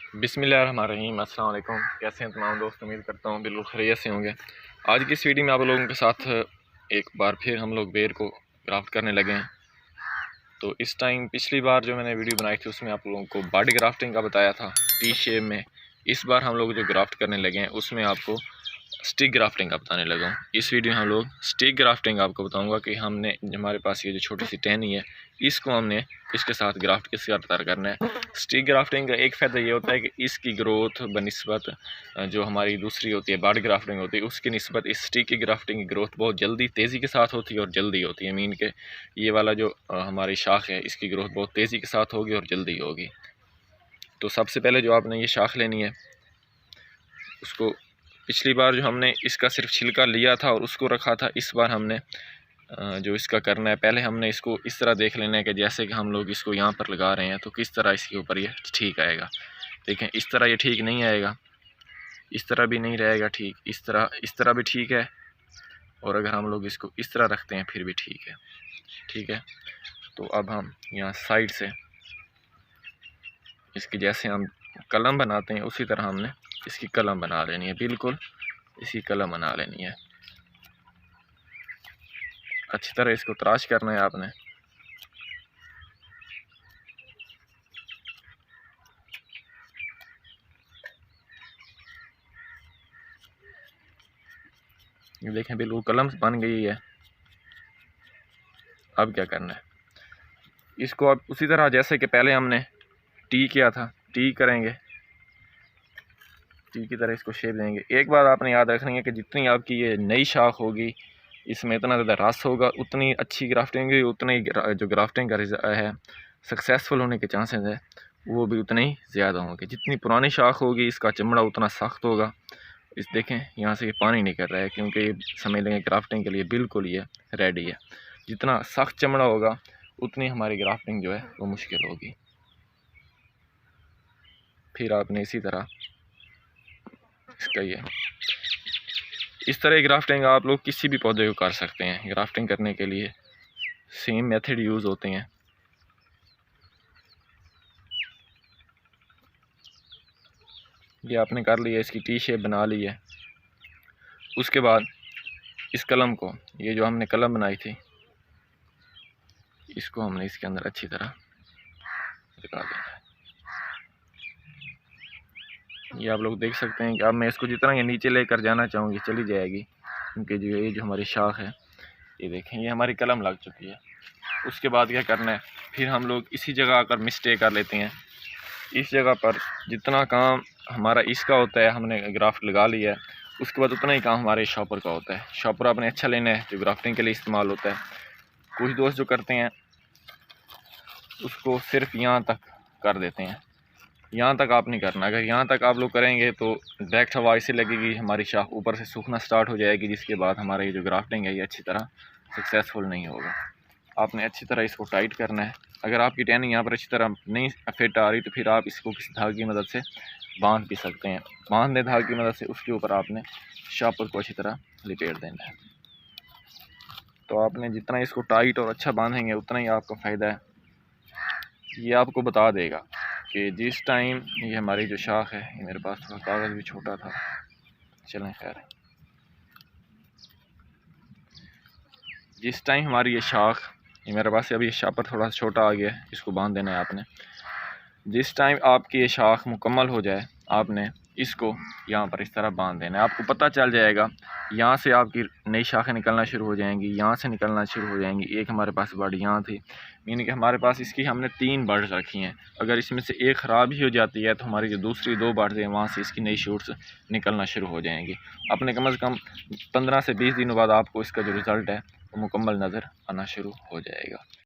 बिस्मिल्लाहिर्रहमानिर्रहीम। अस्सलाम वालेकुम। कैसे हैं तमाम दोस्त? उम्मीद करता हूँ बिल्कुल खैरियत से होंगे। आज की इस वीडियो में आप लोगों के साथ एक बार फिर हम लोग बेर को ग्राफ्ट करने लगे हैं। तो इस टाइम पिछली बार जो मैंने वीडियो बनाई थी उसमें आप लोगों को बड ग्राफ्टिंग का बताया था टी शेप में। इस बार हम लोग जो ग्राफ्ट करने लगे हैं उसमें आपको स्टिक ग्राफ्टिंग का बताने लगा हूँ। इस वीडियो में हम लोग स्टिक ग्राफ्टिंग आपको बताऊंगा कि हमने हमारे पास ये जो छोटी सी टहनी है इसको हमने इसके साथ ग्राफ्ट किस तरह करना है। स्टिक ग्राफ्टिंग का एक फ़ायदा ये होता है कि इसकी ग्रोथ बनिस्बत जो हमारी दूसरी होती है बड ग्राफ्टिंग होती है उसकी निस्बत इस स्टिक की ग्राफ्टिंग की ग्रोथ बहुत जल्दी तेज़ी के साथ होती है और जल्दी होती है। मीन के ये वाला जो हमारी शाख है इसकी ग्रोथ बहुत तेज़ी के साथ होगी और जल्दी होगी। तो सबसे पहले जो आपने ये शाख लेनी है उसको पिछली बार जो हमने इसका सिर्फ छिलका लिया था और उसको रखा था, इस बार हमने जो इसका करना है पहले हमने इसको इस तरह देख लेना है कि जैसे कि हम लोग इसको यहाँ पर लगा रहे हैं तो किस तरह इसके ऊपर ये ठीक आएगा। देखें इस तरह ये ठीक नहीं आएगा, इस तरह भी नहीं रहेगा ठीक, इस तरह भी ठीक है, और अगर हम लोग इसको इस तरह रखते हैं फिर भी ठीक है। ठीक है, तो अब हम यहाँ साइड से इसकी जैसे हम कलम बनाते हैं उसी तरह हमने इसकी कलम बना लेनी है, बिल्कुल इसकी कलम बना लेनी है। अच्छी तरह इसको तराश करना है आपने। ये देखें बिल्कुल कलम बन गई है। अब क्या करना है, इसको अब उसी तरह जैसे कि पहले हमने टी किया था टी करेंगे, टी की तरह इसको शेप देंगे। एक बात आपने याद रखनी है कि जितनी आपकी ये नई शाख होगी इसमें इतना ज़्यादा रस होगा, उतनी अच्छी ग्राफ्टिंग होगी, उतनी जो ग्राफ्टिंग का है सक्सेसफुल होने के चांसेस है वो भी उतने ही ज़्यादा होंगे। जितनी पुरानी शाख होगी इसका चमड़ा उतना सख्त होगा। इस देखें यहाँ से ये पानी नहीं कर रहा है क्योंकि ये समझ लेंगे ग्राफ्टिंग के लिए बिल्कुल ये रेडी है। जितना सख्त चमड़ा होगा उतनी हमारी ग्राफ्टिंग जो है वो मुश्किल होगी। फिर आपने इसी तरह इसका ये इस तरह ग्राफ्टिंग आप लोग किसी भी पौधे को कर सकते हैं। ग्राफ्टिंग करने के लिए सेम मेथड यूज़ होते हैं। ये आपने कर लिया, इसकी टी शेप बना ली है। उसके बाद इस कलम को, ये जो हमने कलम बनाई थी इसको हमने इसके अंदर अच्छी तरह लगा देना है। ये आप लोग देख सकते हैं कि अब मैं इसको जितना ये नीचे लेकर जाना चाहूँगी चली जाएगी, क्योंकि जो ये जो हमारी शाख है ये देखें ये हमारी कलम लग चुकी है। उसके बाद क्या करना है, फिर हम लोग इसी जगह आकर मिस्टेक कर लेते हैं। इस जगह पर जितना काम हमारा इसका होता है हमने ग्राफ्ट लगा लिया है, उसके बाद उतना ही काम हमारे शॉपर का होता है। शॉपर आपने अच्छा लेना है जो ग्राफ्टिंग के लिए इस्तेमाल होता है। कुछ दोस्त जो करते हैं उसको सिर्फ यहाँ तक कर देते हैं, यहाँ तक आप नहीं करना। अगर यहाँ तक आप लोग करेंगे तो डायरेक्ट हवा ऐसे लगेगी, हमारी शाख ऊपर से सूखना स्टार्ट हो जाएगी, जिसके बाद हमारा ये जो ग्राफ्टिंग है ये अच्छी तरह सक्सेसफुल नहीं होगा। आपने अच्छी तरह इसको टाइट करना है। अगर आपकी टहनी यहाँ पर अच्छी तरह नहीं फिट आ रही तो फिर आप इसको किसी धागे की मदद से बांध भी सकते हैं। बांध दें धागे की मदद से, उसके ऊपर आपने शॉपर को अच्छी तरह लिपेट देना है। तो आपने जितना इसको टाइट और अच्छा बांधेंगे उतना ही आपका फ़ायदा है। ये आपको बता देगा कि जिस टाइम ये हमारी जो शाख है, ये मेरे पास थोड़ा कागज़ भी छोटा था, चलें खैर, जिस टाइम हमारी ये शाख, ये मेरे पास अभी शॉपर थोड़ा छोटा आ गया है, इसको बांध देना है आपने। जिस टाइम आपकी ये शाख मुकम्मल हो जाए आपने इसको यहाँ पर इस तरह बांध देना है। आपको पता चल जाएगा, यहाँ से आपकी नई शाखें निकलना शुरू हो जाएंगी, यहाँ से निकलना शुरू हो जाएंगी। एक हमारे पास बर्ड यहाँ थी, मीन कि हमारे पास इसकी हमने 3 बर्ड्स रखी हैं। अगर इसमें से एक ख़राब ही हो जाती है तो हमारी जो दूसरी 2 बर्ड्स हैं वहाँ से इसकी नई शूट्स निकलना शुरू हो जाएंगी। अपने कम से कम 15 से 20 दिनों बाद आपको इसका जो रिज़ल्ट है वो मुकम्मल नज़र आना शुरू हो जाएगा।